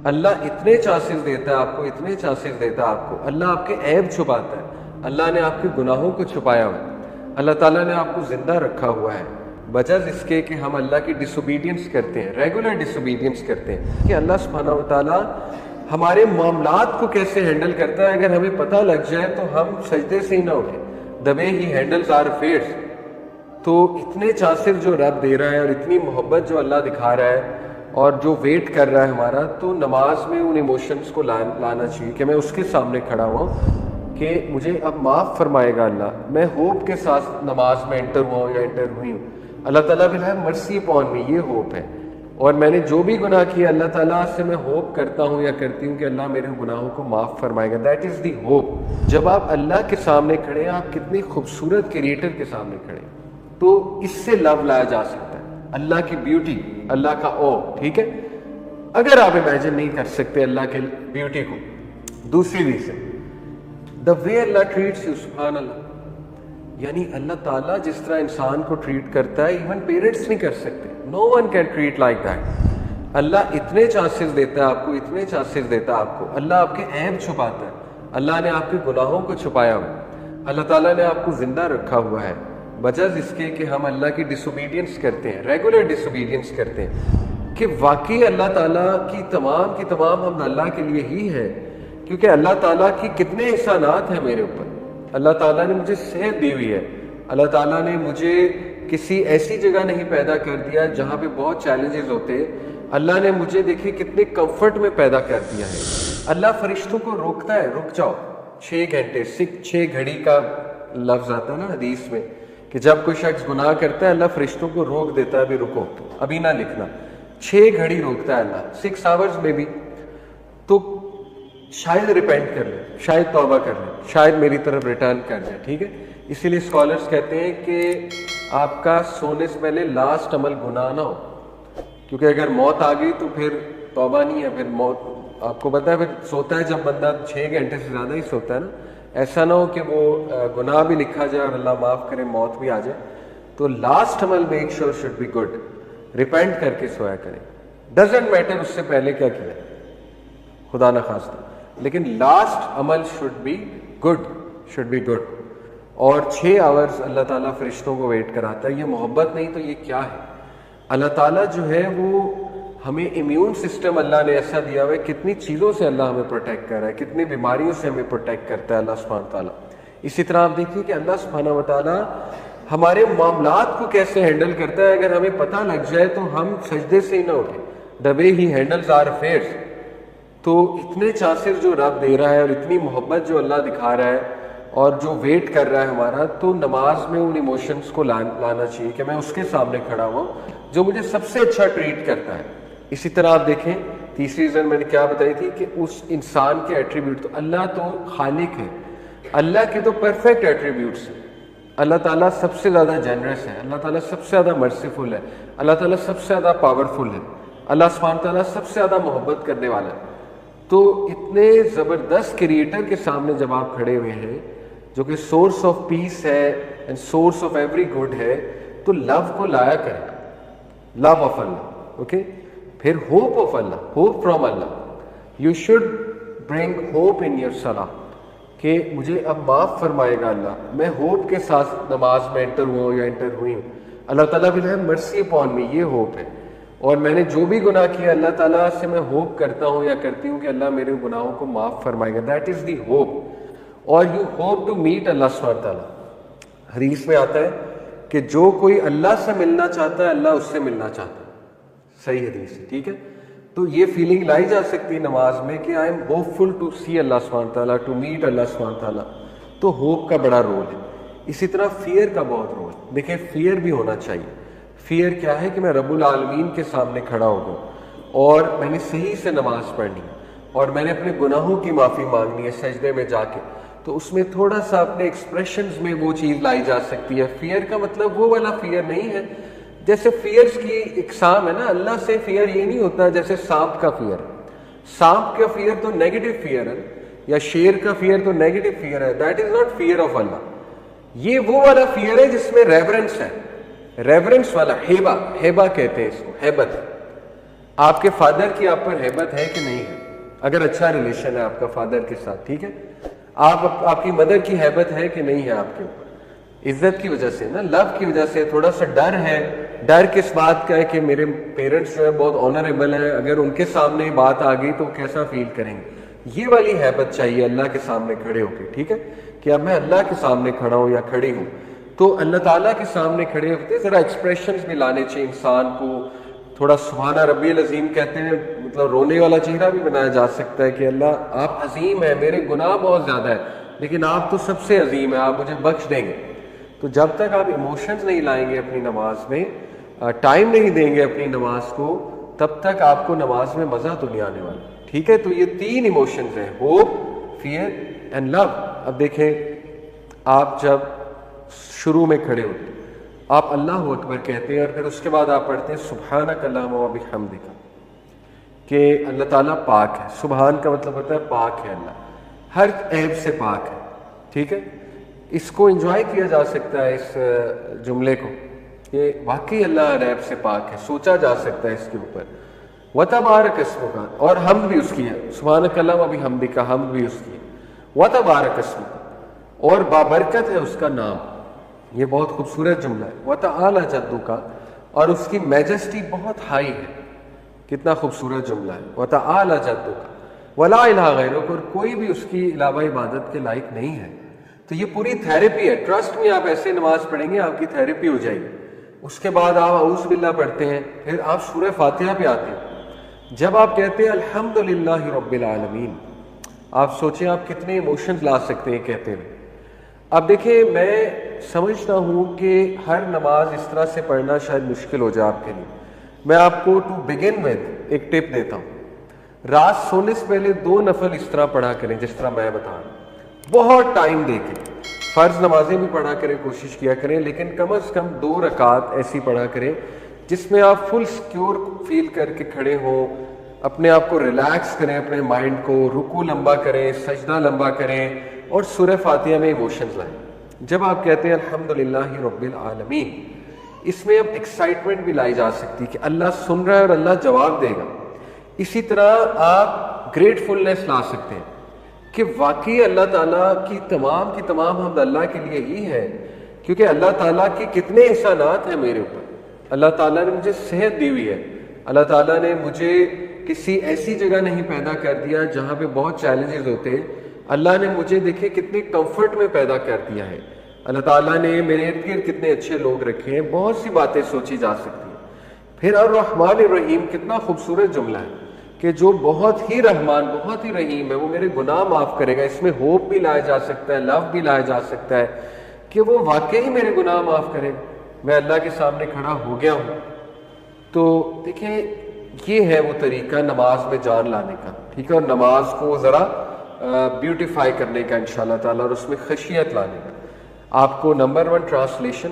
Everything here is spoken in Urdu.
اللہ اتنے چانسز دیتا ہے آپ کو، اتنے چانسز دیتا ہے آپ کو. اللہ آپ کے عیب چھپاتا ہے، اللہ نے آپ کے گناہوں کو چھپایا ہوا ہے، اللہ تعالیٰ نے آپ کو زندہ رکھا ہوا ہے بجز اس کے کہ ہم اللہ کی ڈس اوبیڈینس کرتے ہیں، ریگولر ڈس اوبیڈینس کرتے ہیں. کہ اللہ سبحانہ و تعالیٰ ہمارے معاملات کو کیسے ہینڈل کرتا ہے، اگر ہمیں پتہ لگ جائے تو ہم سجدے سے ہی نہ اٹھیں. the way he handles our affairs. تو اتنے چانسز جو رب دے رہا ہے اور اتنی محبت جو اللہ دکھا رہا ہے اور جو ویٹ کر رہا ہے ہمارا، تو نماز میں ان ایموشنز کو لانا چاہیے کہ میں اس کے سامنے کھڑا ہوا ہوں کہ مجھے اب معاف فرمائے گا اللہ. میں ہوپ کے ساتھ نماز میں انٹر ہوا ہوں یا انٹر ہوئی ہوں. اللہ تعالیٰ will have mercy upon me، یہ ہوپ ہے. اور میں نے جو بھی گناہ کیا اللہ تعالیٰ سے میں ہوپ کرتا ہوں یا کرتی ہوں کہ اللہ میرے گناہوں کو معاف فرمائے گا. That is the hope. جب آپ اللہ کے سامنے کھڑے ہیں، آپ کتنی خوبصورت کریٹر کے سامنے کھڑے ہیں، تو اس سے لو لایا جا سکتا ہے، اللہ کی بیوٹی، اللہ کا او. ٹھیک ہے، اگر آپ امیجن نہیں کر سکتے اللہ کے بیوٹی کو، دوسری reason the way Allah traits you. سبحان اللہ. یعنی اللہ تعالیٰ جس طرح انسان کو ٹریٹ کرتا ہے ایون پیرنٹس نہیں کر سکتے. No one can treat like that. Allah اتنے چانسز دیتا ہے آپ کو، اتنے چانسز دیتا ہے آپ کو. اللہ آپ کے عیب چھپاتا ہے، اللہ نے آپ کے گناہوں کو چھپایا ہوا ہے، اللہ تعالیٰ نے آپ کو زندہ رکھا ہوا ہے بجز اس کے کہ ہم اللہ کی ڈس اوبیڈینس کرتے ہیں، ریگولر ڈس اوبیڈینس کرتے ہیں. کہ واقعی اللہ تعالیٰ کی تمام ہم اللہ کے لیے ہی ہے. کیونکہ اللہ تعالیٰ کی کتنے احسانات ہیں میرے اوپر. اللہ تعالیٰ نے مجھے صحت دی ہوئی ہے، اللہ تعالیٰ نے مجھے کسی ایسی جگہ نہیں پیدا کر دیا جہاں پہ بہت چیلنجز ہوتے. اللہ نے مجھے دیکھیں کتنے کمفرٹ میں پیدا کر دیا ہے. اللہ فرشتوں کو روکتا ہے، رک جاؤ 6 گھنٹے، 6 گھڑی کا لفظ آتا ہے نا حدیث میں کہ جب کوئی شخص گناہ کرتا ہے اللہ فرشتوں کو روک دیتا ہے، ابھی رکو، ابھی نہ لکھنا. 6 گھڑی روکتا ہے اللہ، 6 آورز میں بھی. تو شاید ریپینٹ کر لیں، شاید توبہ کر لیں، شاید میری طرف ریٹرن کر جائے. ٹھیک ہے، اسی لیے اسکالرس کہتے ہیں کہ آپ کا سونے سے پہلے لاسٹ عمل گناہ نہ ہو. کیونکہ اگر موت آ گئی تو پھر توبہ نہیں ہے. پھر موت آپ کو پتہ ہے پھر سوتا ہے جب بندہ 6 گھنٹے سے زیادہ ہی سوتا ہے نا. ایسا نہ ہو کہ وہ گناہ بھی لکھا جائے اور اللہ معاف کرے موت بھی آ جائے. تو لاسٹ عمل make sure should be good. Repent کر کے سویا کریں. ڈزنٹ میٹر اس سے پہلے کیا کیا، خدا نخواستہ، لیکن لاسٹ عمل شوڈ بی گڈ. اور 6 آورز اللہ تعالیٰ فرشتوں کو ویٹ کراتا ہے. یہ محبت نہیں تو یہ کیا ہے؟ اللہ تعالیٰ جو ہے وہ ہمیں امیون سسٹم اللہ نے ایسا دیا ہوا ہے، کتنی چیزوں سے اللہ ہمیں پروٹیکٹ کر رہا ہے، کتنی بیماریوں سے ہمیں پروٹیکٹ کرتا ہے اللہ سبحانہ تعالیٰ. اسی طرح آپ دیکھیے کہ اللہ سبحانہ و تعالیٰ ہمارے معاملات کو کیسے ہینڈل کرتا ہے. اگر ہمیں پتہ لگ جائے تو ہم سجدے سے ہی نہ اٹھیں. دا وے ہی ہینڈلز آر افیئرز. تو اتنے چانسز جو رب دے رہا ہے اور اتنی محبت جو اللہ دکھا رہا ہے اور جو ویٹ کر رہا ہے ہمارا، تو نماز میں ان ایموشنز کو لانا چاہیے کہ میں اس کے سامنے کھڑا ہوا جو مجھے سب سے اچھا ٹریٹ کرتا ہے. اسی طرح آپ دیکھیں تیسری ریزن میں نے کیا بتائی تھی کہ اس انسان کے ایٹریبیوٹ، تو اللہ تو خالق ہے، اللہ کے تو پرفیکٹ ایٹریبیوٹس ہیں. اللہ تعالیٰ سب سے زیادہ جنرس ہے، اللہ تعالیٰ سب سے زیادہ مرسیفل ہے، اللہ تعالیٰ سب سے زیادہ پاورفل ہے، اللہ سبحانہ تعالیٰ سب سے زیادہ محبت کرنے والا ہے. تو اتنے زبردست کریٹر کے سامنے جب آپ کھڑے ہوئے ہیں جو کہ سورس آف پیس ہے and source of every good ہے، تو لو کو لایا کریں. Love of Allah, okay. پھر hope of Allah, hope from Allah. You should bring hope in your صلاح کہ مجھے اب معاف فرمائے گا اللہ. میں ہوپ کے ساتھ نماز میں انٹر ہوا ہوں یا انٹر ہوئی ہوں. اللہ تعالیٰ will have mercy upon me، یہ ہوپ ہے. اور میں نے جو بھی گناہ کیا اللہ تعالیٰ سے میں ہوپ کرتا ہوں یا کرتی ہوں کہ اللہ میرے گناہوں کو معاف فرمائے گا. That is the hope. اور you hope to meet Allah سبحانہ تعالیٰ. حدیث میں آتا ہے کہ جو کوئی اللہ سے ملنا چاہتا ہے اللہ اس سے ملنا چاہتا ہے. صحیح حدیث ہے. ٹھیک ہے، تو یہ فیلنگ لائی جا سکتی ہے نماز میں کہ I am hopeful to see Allah سبحانہ تعالیٰ، ٹو میٹ اللہ سبحانہ تعالیٰ. تو ہوپ کا بڑا رول ہے. اسی طرح فیئر کا بہت رول ہے. دیکھیں فیئر بھی ہونا چاہیے. فیئر کیا ہے کہ میں رب العالمین کے سامنے کھڑا ہو گیا اور میں نے صحیح سے نماز پڑھنی اور میں نے اپنے گناہوں کی معافی مانگنی ہے سجدے میں جا کے. تو اس میں تھوڑا سا اپنے ایکسپریشنز میں وہ چیز لائی جا سکتی ہے. فیئر کا مطلب وہ والا فیئر نہیں ہے جیسے فیئرز کی اقسام ہے نا. اللہ سے فیئر یہ نہیں ہوتا جیسے سانپ کا فیئر. سانپ کا فیئر تو نیگیٹو فیئر ہے، یا شیر کا فیئر تو نیگیٹو فیئر ہے. That is not fear of Allah. یہ وہ والا فیئر ہے جس میں ریورنس ہے، ریورنس والا. ہیبا کہتے ہیں اس کو، ہیبت. آپ کے فادر کی آپ پر ہیبت ہے کہ نہیں ہے؟ اگر اچھا ریلیشن ہے آپ کا فادر کے ساتھ، ٹھیک ہے، آپ کی مدر کی ہیبت ہے کہ نہیں ہے آپ کے اوپر؟ عزت کی وجہ سے نا، لو کی وجہ سے، تھوڑا سا ڈر ہے. ڈر کس بات کا ہے کہ میرے پیرنٹس جو ہے بہت آنریبل ہیں، اگر ان کے سامنے بات آ گئی تو کیسا فیل کریں گے. یہ والی ہیبت چاہیے اللہ کے سامنے کھڑے ہو کے، ٹھیک ہے، کہ اب میں اللہ کے سامنے کھڑا ہوں یا کھڑی ہوں تو اللہ تعالیٰ کے سامنے کھڑے ہوتے ذرا ایکسپریشنز بھی لانے چاہیے انسان کو. تھوڑا سبحان ربی العظیم کہتے ہیں، مطلب رونے والا چہرہ بھی بنایا جا سکتا ہے کہ اللہ آپ عظیم ہیں، میرے گناہ بہت زیادہ ہے لیکن آپ تو سب سے عظیم ہیں، آپ مجھے بخش دیں گے. تو جب تک آپ ایموشنز نہیں لائیں گے اپنی نماز میں، ٹائم نہیں دیں گے اپنی نماز کو، تب تک آپ کو نماز میں مزہ تو نہیں آنے والا. ٹھیک ہے، تو یہ 3 ایموشنز ہیں، ہوپ، فیئر اینڈ لو. اب دیکھیں، آپ جب شروع میں کھڑے ہوتے ہیں آپ اللہ اکبر کہتے ہیں اور پھر اس کے بعد آپ پڑھتے ہیں سبحانک اللہم و بحمدک، کہ اللہ تعالیٰ پاک ہے. سبحان کا مطلب ہوتا ہے پاک ہے، اللہ ہر عیب سے پاک ہے. ٹھیک ہے، اس کو انجوائے کیا جا سکتا ہے، اس جملے کو، کہ واقعی اللہ ہر عیب سے پاک ہے، سوچا جا سکتا ہے اس کے اوپر. وتبارک اسمک، اور حمد بھی اس کی ہے، سبحانک اللہم و بحمدک، حمد بھی اس کی ہے. وتبارک اسمک، اور بابرکت ہے اس کا نام. یہ بہت خوبصورت جملہ ہے. وتعالی جدک، اور اس کی میجسٹی بہت ہائی ہے. کتنا خوبصورت جملہ ہے، وتعالی جدک ولا الہ غیرک، اور کوئی بھی اس کی علاوہ عبادت کے لائق نہیں ہے. تو یہ پوری تھیراپی ہے. ٹرسٹ میں آپ ایسے نماز پڑھیں گے آپ کی تھیراپی ہو جائے گی. اس کے بعد آپ اعوذ باللہ پڑھتے ہیں، پھر آپ سورہ فاتحہ پہ آتے ہیں. جب آپ کہتے ہیں الحمدللہ رب العالمین، آپ سوچیں آپ کتنے ایموشنز لا سکتے ہیں کہتے ہوئے. اب دیکھیں، میں سمجھتا ہوں کہ ہر نماز اس طرح سے پڑھنا شاید مشکل ہو جائے آپ کے لیے. میں آپ کو ٹو بگن وتھ ایک ٹپ دیتا ہوں. رات سونے سے پہلے 2 نفل اس طرح پڑھا کریں جس طرح میں بتا رہا ہوں، بہت ٹائم دے کے. فرض نمازیں بھی پڑھا کریں، کوشش کیا کریں، لیکن کم از کم 2 رکعت ایسی پڑھا کریں جس میں آپ فل سیکیور فیل کر کے کھڑے ہوں، اپنے آپ کو ریلیکس کریں، اپنے مائنڈ کو، رکوع لمبا کریں، سجدہ لمبا کریں، اور سورہ فاتحہ میں ایموشنز لائیں. جب آپ کہتے ہیں الحمدللہ رب العالمین، اس میں اب ایکسائٹمنٹ بھی لائی جا سکتی کہ اللہ سن رہا ہے اور اللہ جواب دے گا. اسی طرح آپ گریٹفلنس لا سکتے ہیں کہ واقعی اللہ تعالیٰ کی تمام حمد اللہ کے لیے ہی ہے، کیونکہ اللہ تعالیٰ کی کتنے احسانات ہیں میرے اوپر. اللہ تعالیٰ نے مجھے صحت دی ہوئی ہے، اللہ تعالیٰ نے مجھے کسی ایسی جگہ نہیں پیدا کر دیا جہاں پہ بہت چیلنجز ہوتے. اللہ نے مجھے دیکھے کتنے کمفرٹ میں پیدا کر دیا ہے. اللہ تعالیٰ نے میرے ارد گرد کتنے اچھے لوگ رکھے ہیں. بہت سی باتیں سوچی جا سکتی ہیں. پھر الرحمن الرحیم، کتنا خوبصورت جملہ ہے کہ جو بہت ہی رحمان، بہت ہی رحیم ہے، وہ میرے گناہ معاف کرے گا. اس میں ہوپ بھی لایا جا سکتا ہے، لو بھی لایا جا سکتا ہے کہ وہ واقعی میرے گناہ معاف کرے گا. میں اللہ کے سامنے کھڑا ہو گیا ہوں. تو دیکھیں، یہ ہے وہ طریقہ نماز میں جان لانے کا. ٹھیک ہے، اور نماز کو ذرا بیوٹیفائی کرنے کا انشاءاللہ تعالیٰ، اور اس میں خشیت لانے کا. آپ کو نمبر 1 ٹرانسلیشن،